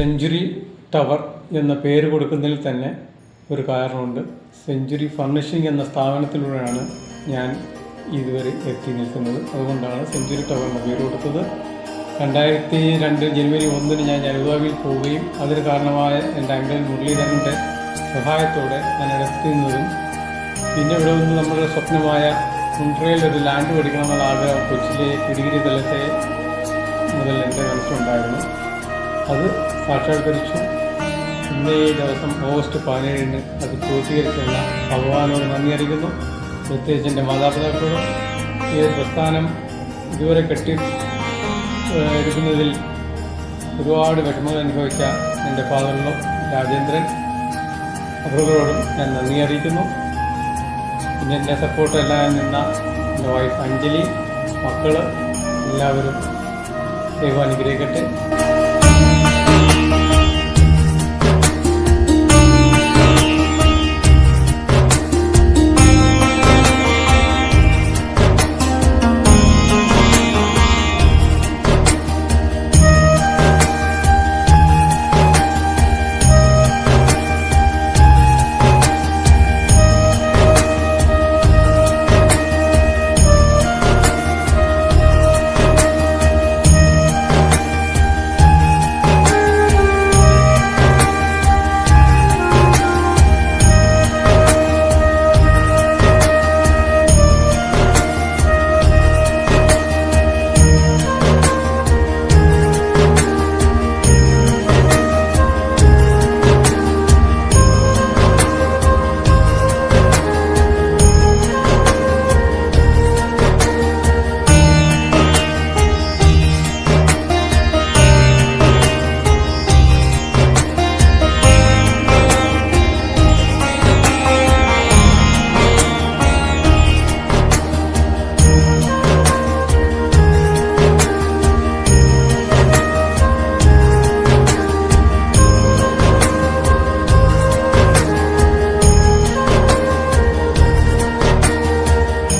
Century tower എന്ന പേര് കൊടുക്കുന്നതിൽ തന്നെ ഒരു കാരണമുണ്ട്. സെഞ്ച്വറി ഫർണിഷിംഗ് എന്ന സ്ഥാപനത്തിലൂടെയാണ് ഞാൻ ഇതുവരെ എത്തി നിൽക്കുന്നത്. അതുകൊണ്ടാണ് സെഞ്ച്വറി ടവർ എന്ന പേര് കൊടുത്തത്. 2002 ജനുവരി 1 ഞാൻ അബുദാബിയിൽ പോവുകയും അതിന് കാരണമായ എൻ്റെ അങ്കിൾ മുരളീധരൻ്റെ സഹായത്തോടെ ഞാൻ എത്തുന്നതും പിന്നെ ഇവിടെ നിന്ന് നമ്മുടെ സ്വപ്നമായ മുൻട്രയിൽ ഒരു ലാൻഡ് പഠിക്കണമെന്നുള്ള ആഗ്രഹം കൊച്ചിയിലെ കുടികിരി തലത്തെ മുതൽ എൻ്റെ മനസ്സിലുണ്ടായിരുന്നു. അത് സാക്ഷാത്കരിച്ചു. ഇന്നേ ദിവസം ഓഗസ്റ്റ് 17 അത് പൂർത്തീകരിച്ചുള്ള ഭഗവാനോട് നന്ദി അറിയിക്കുന്നു. പ്രത്യേകിച്ച് എൻ്റെ മാതാപിതാക്കളോടും ഈ പ്രസ്ഥാനം ഇതുവരെ എടുക്കുന്നതിൽ ഒരുപാട് വിഷമങ്ങൾ അനുഭവിച്ച എൻ്റെ ഫാദറിനോ രാജേന്ദ്രൻ അവരോടും ഞാൻ നന്ദി അറിയിക്കുന്നു. പിന്നെ എൻ്റെ സപ്പോർട്ടെല്ലാം നിന്ന എൻ്റെ വൈഫ് അഞ്ജലി, മക്കൾ എല്ലാവരും ദൈവം അനുഗ്രഹിക്കട്ടെ.